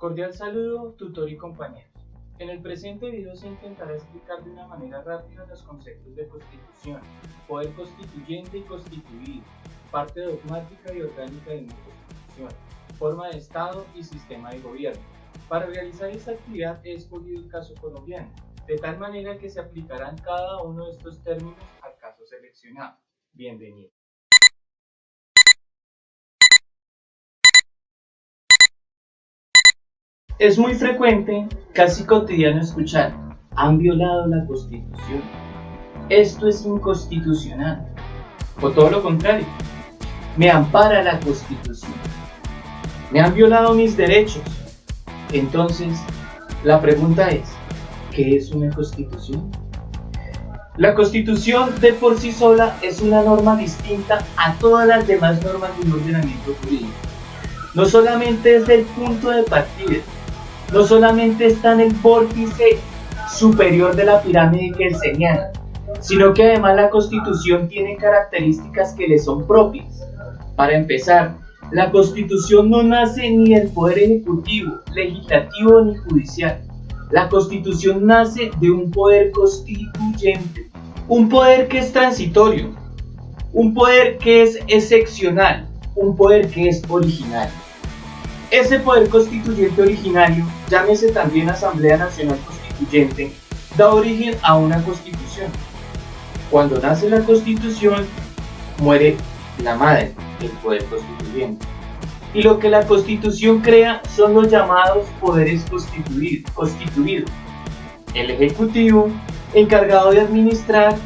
Cordial saludo, tutor y compañeros. En el presente video se intentará explicar de una manera rápida los conceptos de constitución, poder constituyente y constituido, parte dogmática y orgánica de una constitución, forma de Estado y sistema de gobierno. Para realizar esta actividad he escogido el caso colombiano, de tal manera que se aplicarán cada uno de estos términos al caso seleccionado. Bienvenido. Es muy frecuente, casi cotidiano escuchar: han violado la Constitución, esto es inconstitucional, o todo lo contrario, me ampara la Constitución, me han violado mis derechos. Entonces, la pregunta es, ¿qué es una Constitución? La Constitución de por sí sola es una norma distinta a todas las demás normas de un ordenamiento jurídico. No solamente es el punto de partida, no solamente está en el vórtice superior de la pirámide que él señala, sino que además la Constitución tiene características que le son propias. Para empezar, la Constitución no nace ni del Poder Ejecutivo, Legislativo ni Judicial. La Constitución nace de un poder constituyente, un poder que es transitorio, un poder que es excepcional, un poder que es originario. Ese poder constituyente originario, llámese también Asamblea Nacional Constituyente, da origen a una constitución. Cuando nace la constitución, muere la madre, el poder constituyente. Y lo que la constitución crea son los llamados poderes constituidos. El ejecutivo, encargado de administrar;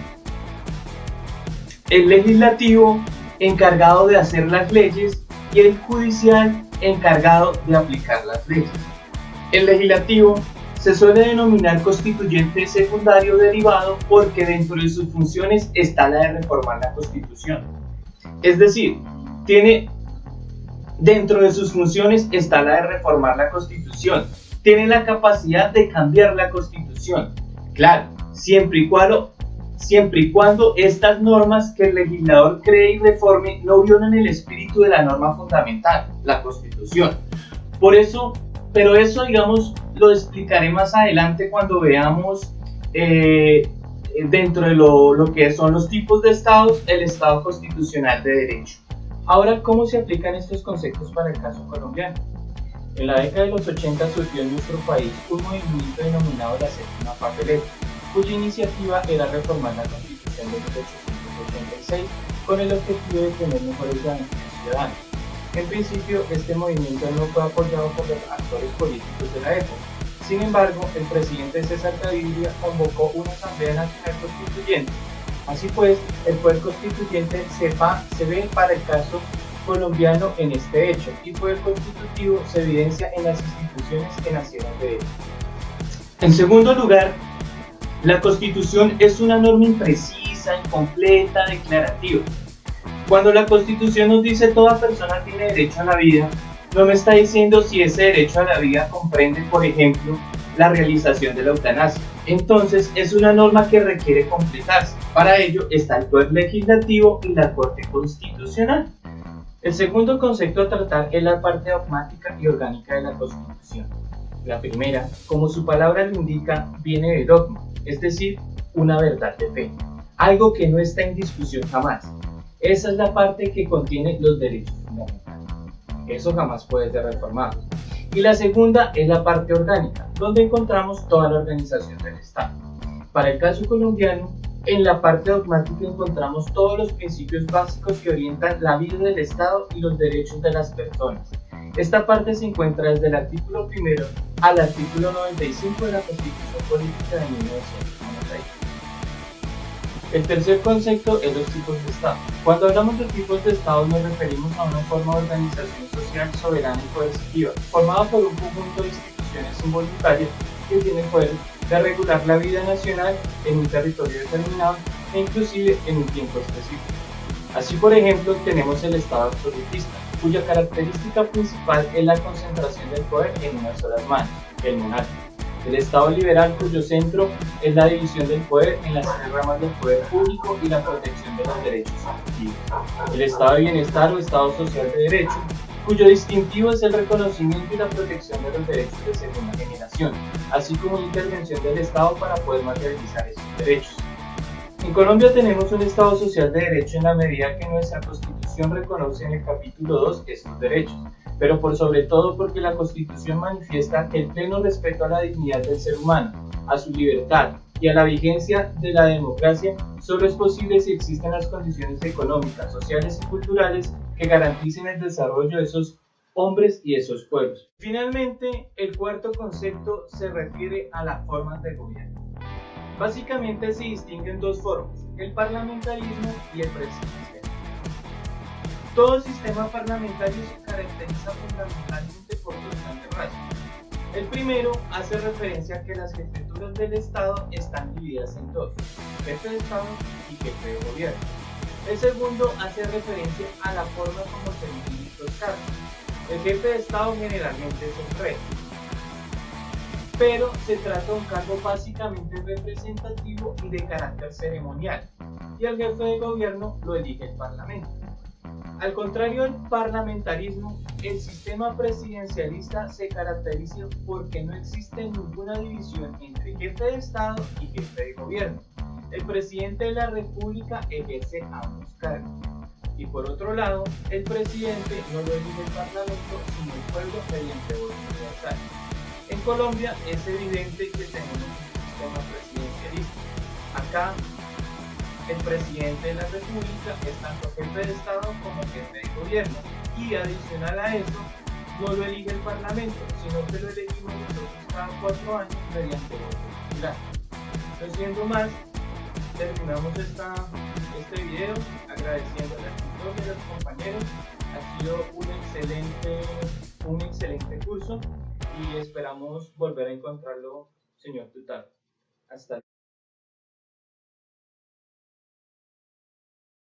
el legislativo, encargado de hacer las leyes; y el judicial, encargado de aplicar las leyes. El legislativo se suele denominar constituyente secundario derivado porque dentro de sus funciones está la de reformar la Constitución. Es decir, dentro de sus funciones está la de reformar la Constitución. Tiene la capacidad de cambiar la Constitución. Claro, siempre y cuando estas normas que el legislador cree y reforme no violan el espíritu de la norma fundamental, la Constitución. Pero eso, digamos, lo explicaré más adelante cuando veamos dentro de lo que son los tipos de estados, el Estado constitucional de derecho. Ahora, ¿cómo se aplican estos conceptos para el caso colombiano? En la década de los 80 surgió en nuestro país un movimiento denominado la Séptima Papeleta, cuya iniciativa era reformar la Constitución de 1886 con el objetivo de tener mejores garantías ciudadanas. En principio, este movimiento no fue apoyado por los actores políticos de la época. Sin embargo, el presidente César Gaviria convocó una Asamblea Nacional Constituyente. Así pues, el poder constituyente se ve para el caso colombiano en este hecho, y el poder constitutivo se evidencia en las instituciones que nacieron de él. En segundo lugar, la Constitución es una norma imprecisa, incompleta, declarativa. Cuando la Constitución nos dice toda persona tiene derecho a la vida, no me está diciendo si ese derecho a la vida comprende, por ejemplo, la realización de la eutanasia. Entonces es una norma que requiere completarse. Para ello está el Poder Legislativo y la Corte Constitucional. El segundo concepto a tratar es la parte dogmática y orgánica de la Constitución. La primera, como su palabra lo indica, viene de dogma, es decir, una verdad de fe, algo que no está en discusión jamás. Esa es la parte que contiene los derechos fundamentales. Eso jamás puede ser reformado. Y la segunda es la parte orgánica, donde encontramos toda la organización del Estado. Para el caso colombiano, en la parte dogmática encontramos todos los principios básicos que orientan la vida del Estado y los derechos de las personas. Esta parte se encuentra desde el artículo 1 al artículo 95 de la Constitución Política de 1991. El tercer concepto es los tipos de Estado. Cuando hablamos de tipos de Estado nos referimos a una forma de organización social soberana y coercitiva, formada por un conjunto de instituciones involuntarias que tienen poder de regular la vida nacional en un territorio determinado e inclusive en un tiempo específico. Así, por ejemplo, tenemos el Estado absolutista, cuya característica principal es la concentración del poder en unas solas manos, el monarca. El Estado liberal, cuyo centro es la división del poder en las tres ramas del poder público y la protección de los derechos subjetivos. El Estado de bienestar o Estado social de derecho, cuyo distintivo es el reconocimiento y la protección de los derechos de segunda generación, así como la intervención del Estado para poder materializar esos derechos. En Colombia tenemos un Estado social de derecho en la medida que nuestra Constitución reconoce en el capítulo 2 estos derechos, pero por sobre todo porque la Constitución manifiesta que el pleno respeto a la dignidad del ser humano, a su libertad y a la vigencia de la democracia solo es posible si existen las condiciones económicas, sociales y culturales que garanticen el desarrollo de esos hombres y esos pueblos. Finalmente, el cuarto concepto se refiere a las formas de gobierno. Básicamente se distinguen dos formas, el parlamentarismo y el presidencialismo. Todo sistema parlamentario se caracteriza fundamentalmente por dos grandes rasgos. El primero hace referencia a que las jefaturas del Estado están divididas en dos, jefe de Estado y jefe de gobierno. El segundo hace referencia a la forma como se eligen estos cargos. El jefe de Estado generalmente es el rey, pero se trata de un cargo básicamente representativo y de carácter ceremonial, y el jefe de gobierno lo elige el Parlamento. Al contrario del parlamentarismo, el sistema presidencialista se caracteriza porque no existe ninguna división entre jefe de Estado y jefe de gobierno. El presidente de la República ejerce ambos cargos. Y por otro lado, el presidente no lo elige el Parlamento, sino el pueblo mediante voto universal. En Colombia es evidente que tenemos un sistema presidencialista. Acá, el presidente de la República es tanto jefe de Estado como jefe de gobierno. Y adicional a eso, no lo elige el Parlamento, sino que lo elegimos nosotros cada 4 años mediante voto popular. No siendo más, terminamos este video agradeciendo al tutor y a los compañeros. Ha sido un excelente curso y esperamos volver a encontrarlo, señor tutor. Hasta luego.